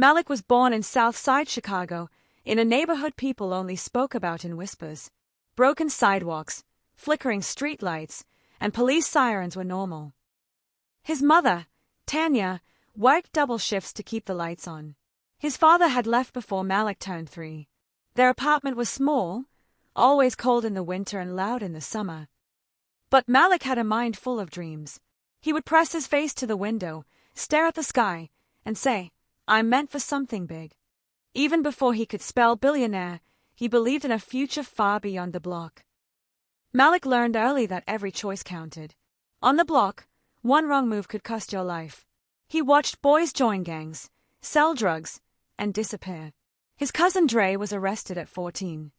Malik was born in South Side Chicago, in a neighborhood people only spoke about in whispers. Broken sidewalks, flickering streetlights, and police sirens were normal. His mother, Tanya, worked double shifts to keep the lights on. His father had left before Malik turned 3. Their apartment was small, always cold in the winter and loud in the summer. But Malik had a mind full of dreams. He would press his face to the window, stare at the sky, and say, "I'm meant for something big." Even before he could spell billionaire, he believed in a future far beyond the block. Malik learned early that every choice counted. On the block, one wrong move could cost your life. He watched boys join gangs, sell drugs, and disappear. His cousin Dre was arrested at 14.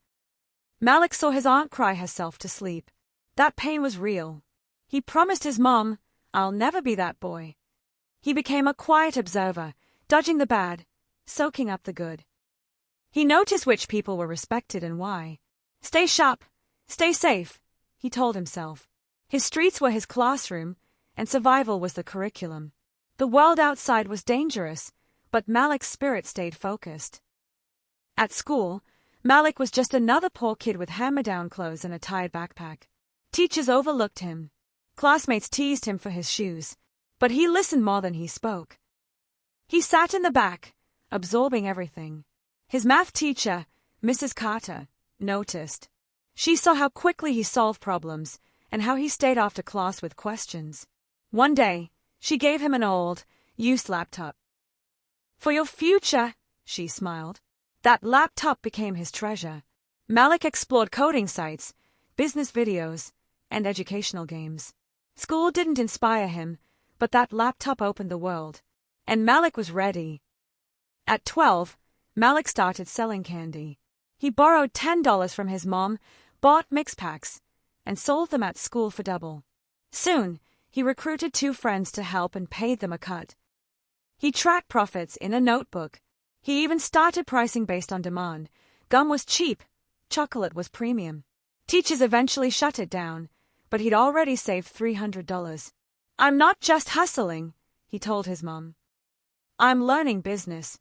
Malik saw his aunt cry herself to sleep. That pain was real. He promised his mom, "I'll never be that boy." He became a quiet observer, dodging the bad, soaking up the good. He noticed which people were respected and why. "Stay sharp, stay safe," he told himself. His streets were his classroom, and survival was the curriculum. The world outside was dangerous, but Malik's spirit stayed focused. At school, Malik was just another poor kid with hand-me-down clothes and a tired backpack. Teachers overlooked him. Classmates teased him for his shoes, but he listened more than he spoke. He sat in the back, absorbing everything. His math teacher, Mrs. Carter, noticed. She saw how quickly he solved problems and how he stayed after class with questions. One day, she gave him an old, used laptop. "For your future," she smiled. That laptop became his treasure. Malik explored coding sites, business videos, and educational games. School didn't inspire him, but that laptop opened the world. And Malik was ready. At 12, Malik started selling candy. He borrowed $10 from his mom, bought mix packs, and sold them at school for double. Soon, he recruited 2 friends to help and paid them a cut. He tracked profits in a notebook. He even started pricing based on demand. Gum was cheap, chocolate was premium. Teachers eventually shut it down, but he'd already saved $300. "I'm not just hustling," he told his mom. "I'm learning business."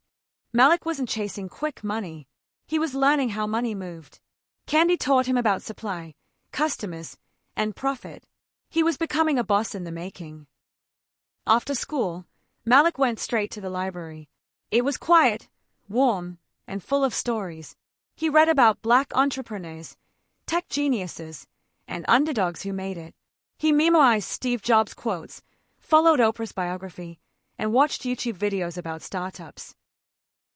Malik wasn't chasing quick money. He was learning how money moved. Candy taught him about supply, customers, and profit. He was becoming a boss in the making. After school, Malik went straight to the library. It was quiet, warm, and full of stories. He read about black entrepreneurs, tech geniuses, and underdogs who made it. He memorized Steve Jobs' quotes, followed Oprah's biography, and watched YouTube videos about startups.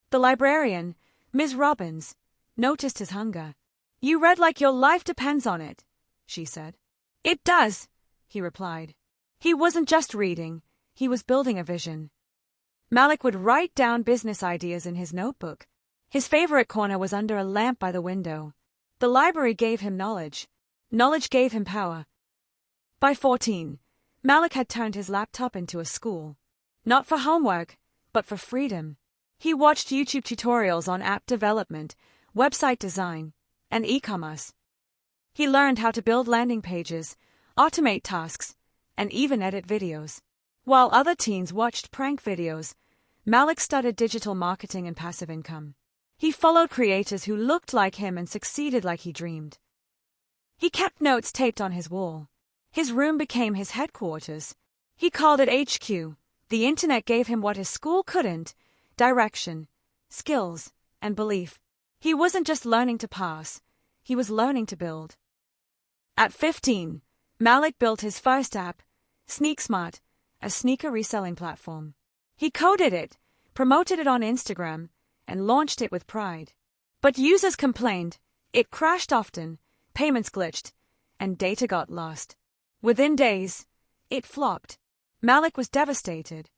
The librarian, Ms. Robbins, noticed his hunger. "You read like your life depends on it," she said. "It does," he replied. He wasn't just reading, he was building a vision. Malik would write down business ideas in his notebook. His favorite corner was under a lamp by the window. The library gave him knowledge. Knowledge gave him power. By 14, Malik had turned his laptop into a school. Not for homework, but for freedom. He watched YouTube tutorials on app development, website design, and e-commerce. He learned how to build landing pages, automate tasks, and even edit videos. While other teens watched prank videos, Malik studied digital marketing and passive income. He followed creators who looked like him and succeeded like he dreamed. He kept notes taped on his wall. His room became his headquarters. He called it HQ. The internet gave him what his school couldn't: direction, skills, and belief. He wasn't just learning to pass, he was learning to build. At 15, Malik built his first app, SneakSmart, a sneaker reselling platform. He coded it, promoted it on Instagram, and launched it with pride. But users complained, it crashed often, payments glitched, and data got lost. Within days, it flopped. Malik was devastated.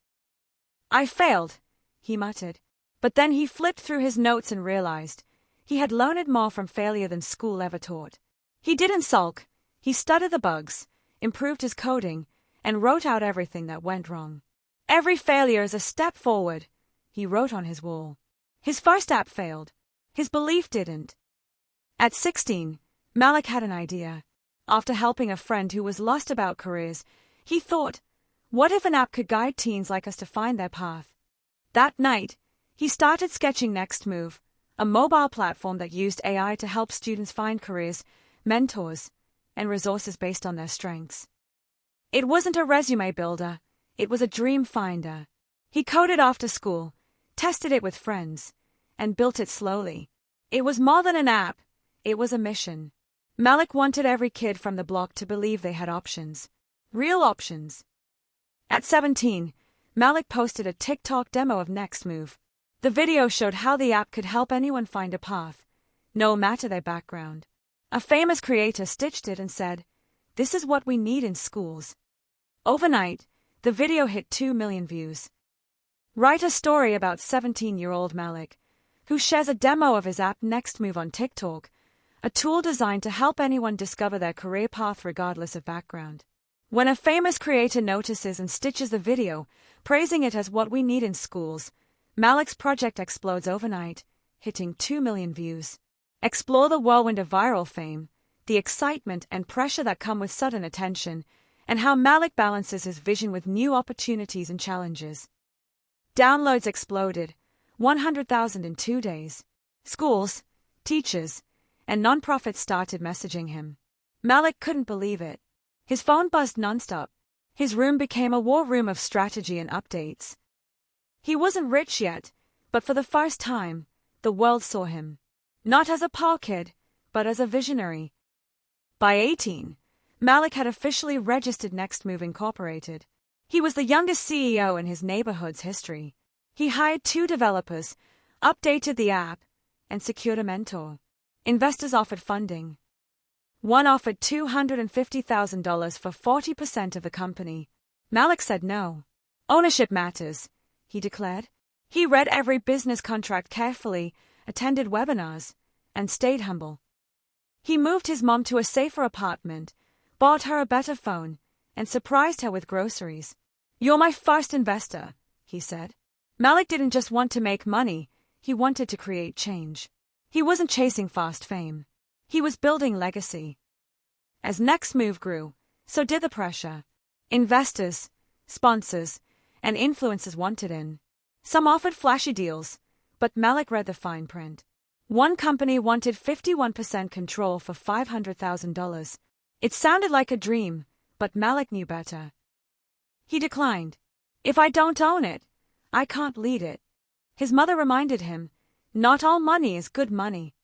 "I failed," he muttered. But then he flipped through his notes and realized he had learned more from failure than school ever taught. He didn't sulk. He studied the bugs, improved his coding, and wrote out everything that went wrong. "Every failure is a step forward," he wrote on his wall. His first app failed. His belief didn't. At 16, Malik had an idea. After helping a friend who was lost about careers, he thought, what if an app could guide teens like us to find their path? That night, He started sketching Next Move, a mobile platform that used AI to help students find careers, mentors, and resources based on their strengths. It wasn't a resume builder, it was a dream finder. He coded after school, tested it with friends, and built it slowly. It was more than an app, it was a mission. Malik wanted every kid from the block to believe they had options. Real options. At 17, Malik posted a TikTok demo of Next Move. The video showed how the app could help anyone find a path, no matter their background. A famous creator stitched it and said, "This is what we need in schools." Overnight, the video hit 2 million views. Write a story about 17-year-old Malik, who shares a demo of his app Next Move on TikTok, a tool designed to help anyone discover their career path regardless of background. When a famous creator notices and stitches the video, praising it as what we need in schools, Malik's project explodes overnight, hitting 2 million views. Explore the whirlwind of viral fame, the excitement and pressure that come with sudden attention, and how Malik balances his vision with new opportunities and challenges. Downloads exploded, 100,000 in 2 days. Schools, teachers, and nonprofits started messaging him. Malik couldn't believe it. His phone buzzed nonstop. His room became a war room of strategy and updates. He wasn't rich yet, but for the first time, the world saw him. Not as a poor kid, but as a visionary. By 18, Malik had officially registered Next Move Incorporated. He was the youngest CEO in his neighborhood's history. He hired 2 developers, updated the app, and secured a mentor. Investors offered funding. One offered $250,000 for 40% of the company. Malik said no. Ownership matters, he declared. He read every business contract carefully, attended webinars, and stayed humble. He moved his mom to a safer apartment, bought her a better phone, and surprised her with groceries. "You're my first investor," he said. Malik didn't just want to make money, he wanted to create change. He wasn't chasing fast fame. He was building legacy. As Next Move grew, so did the pressure. Investors, sponsors, and influencers wanted in. Some offered flashy deals, but Malik read the fine print. One company wanted 51% control for $500,000. It sounded like a dream, but Malik knew better. He declined. "If I don't own it, I can't lead it." His mother reminded him, "Not all money is good money."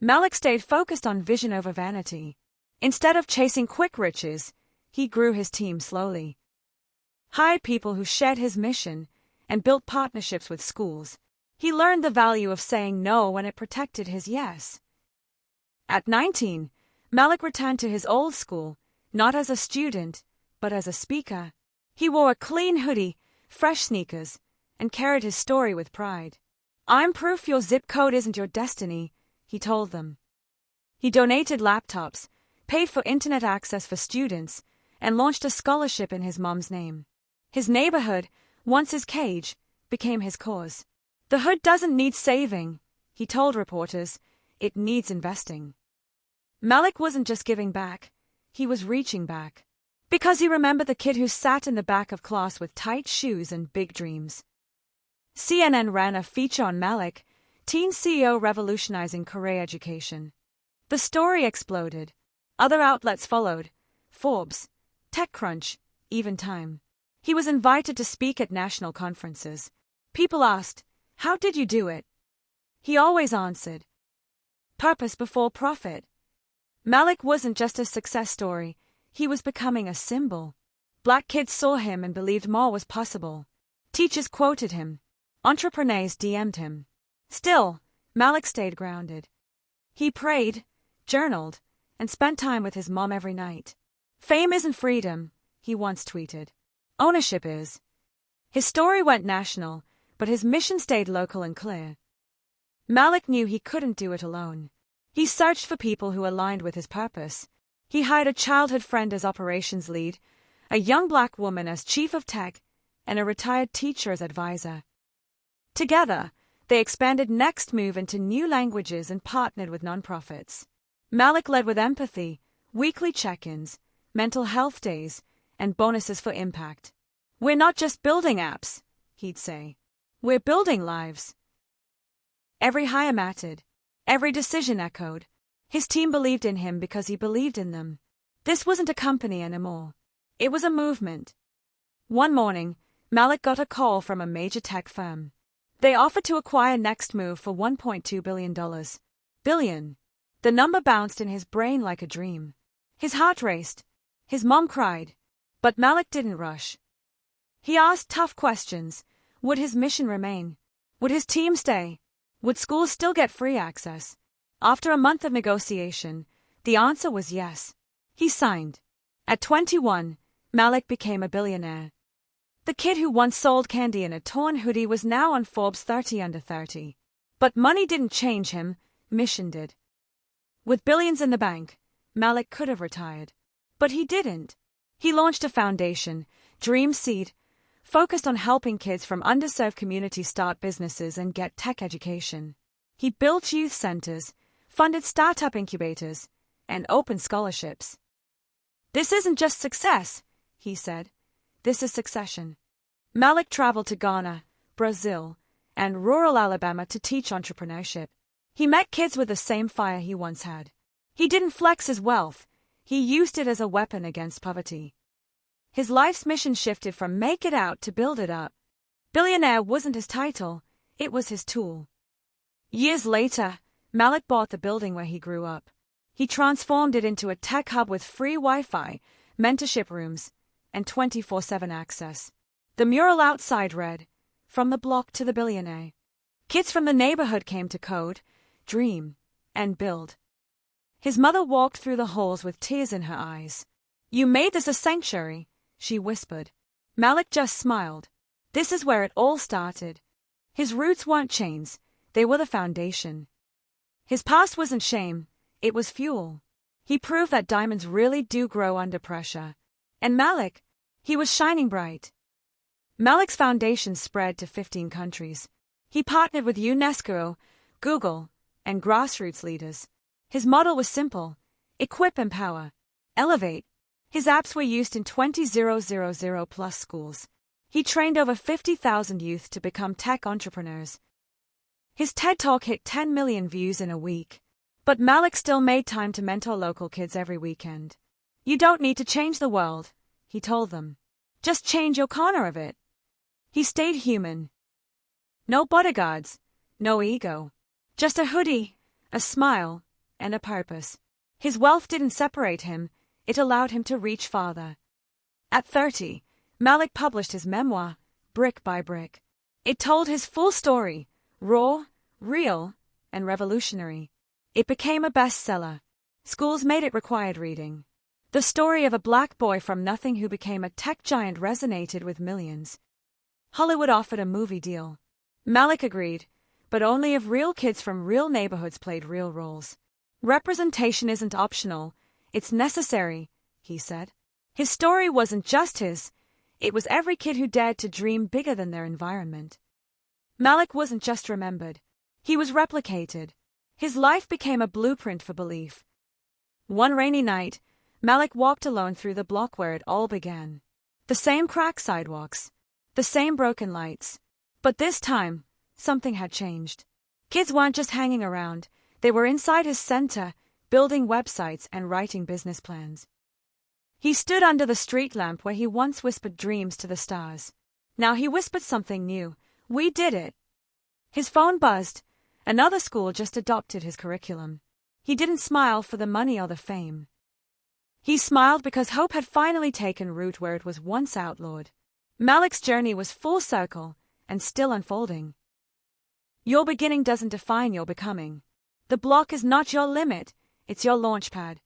Malik stayed focused on vision over vanity. Instead of chasing quick riches, he grew his team slowly. Hired people who shared his mission and built partnerships with schools. He learned the value of saying no when it protected his yes. At 19, Malik returned to his old school, not as a student, but as a speaker. He wore a clean hoodie, fresh sneakers, and carried his story with pride. "I'm proof your zip code isn't your destiny," he told them. He donated laptops, paid for internet access for students, and launched a scholarship in his mom's name. His neighborhood, once his cage, became his cause. "The hood doesn't need saving," he told reporters, "it needs investing." Malik wasn't just giving back, he was reaching back. Because he remembered the kid who sat in the back of class with tight shoes and big dreams. CNN ran a feature on Malik, teen CEO revolutionizing career education. The story exploded. Other outlets followed: Forbes, TechCrunch, even Time. He was invited to speak at national conferences. People asked, "How did you do it?" He always answered, "Purpose before profit." Malik wasn't just a success story, he was becoming a symbol. Black kids saw him and believed more was possible. Teachers quoted him. Entrepreneurs DM'd him. Still, Malik stayed grounded. He prayed, journaled, and spent time with his mom every night. "Fame isn't freedom," he once tweeted. "Ownership is." His story went national, but his mission stayed local and clear. Malik knew he couldn't do it alone. He searched for people who aligned with his purpose. He hired a childhood friend as operations lead, a young black woman as chief of tech, and a retired teacher as advisor. Together, they expanded Next Move into new languages and partnered with nonprofits. Malik led with empathy, weekly check-ins, mental health days, and bonuses for impact. "We're not just building apps," he'd say. "We're building lives." Every hire mattered. Every decision echoed. His team believed in him because he believed in them. This wasn't a company anymore. It was a movement. One morning, Malik got a call from a major tech firm. They offered to acquire Nextmove for $1.2 billion. Billion. The number bounced in his brain like a dream. His heart raced. His mom cried. But Malik didn't rush. He asked tough questions. Would his mission remain? Would his team stay? Would schools still get free access? After a month of negotiation, the answer was yes. He signed. At 21, Malik became a billionaire. The kid who once sold candy in a torn hoodie was now on Forbes 30 Under 30. But money didn't change him, mission did. With billions in the bank, Malik could have retired. But he didn't. He launched a foundation, Dream Seed, focused on helping kids from underserved communities start businesses and get tech education. He built youth centers, funded startup incubators, and opened scholarships. This isn't just success, he said. This is succession. Malik traveled to Ghana, Brazil, and rural Alabama to teach entrepreneurship. He met kids with the same fire he once had. He didn't flex his wealth. He used it as a weapon against poverty. His life's mission shifted from make it out to build it up. Billionaire wasn't his title, it was his tool. Years later, Malik bought the building where he grew up. He transformed it into a tech hub with free Wi-Fi, mentorship rooms, and 24/7 access. The mural outside read, "From the block to the billionaire." Kids from the neighborhood came to code, dream, and build. His mother walked through the halls with tears in her eyes. "You made this a sanctuary," she whispered. Malik just smiled. This is where it all started. His roots weren't chains, they were the foundation. His past wasn't shame, it was fuel. He proved that diamonds really do grow under pressure. And Malik, he was shining bright. Malik's foundation spread to 15 countries. He partnered with UNESCO, Google, and grassroots leaders. His model was simple: equip, empower, elevate. His apps were used in 20,000+ schools. He trained over 50,000 youth to become tech entrepreneurs. His TED Talk hit 10 million views in a week. But Malik still made time to mentor local kids every weekend. "You don't need to change the world," he told them. "Just change your corner of it." He stayed human. No bodyguards, no ego. Just a hoodie, a smile, and a purpose. His wealth didn't separate him, it allowed him to reach farther. At 30, Malik published his memoir, Brick by Brick. It told his full story, raw, real, and revolutionary. It became a bestseller. Schools made it required reading. The story of a black boy from nothing who became a tech giant resonated with millions. Hollywood offered a movie deal. Malik agreed, but only if real kids from real neighborhoods played real roles. "Representation isn't optional, it's necessary," he said. His story wasn't just his, it was every kid who dared to dream bigger than their environment. Malik wasn't just remembered, he was replicated. His life became a blueprint for belief. One rainy night, Malik walked alone through the block where it all began. The same cracked sidewalks, the same broken lights. But this time, something had changed. Kids weren't just hanging around, they were inside his center, building websites and writing business plans. He stood under the street lamp where he once whispered dreams to the stars. Now he whispered something new: "We did it." His phone buzzed. Another school just adopted his curriculum. He didn't smile for the money or the fame. He smiled because hope had finally taken root where it was once outlawed. Malik's journey was full circle and still unfolding. Your beginning doesn't define your becoming. The block is not your limit, it's your launchpad.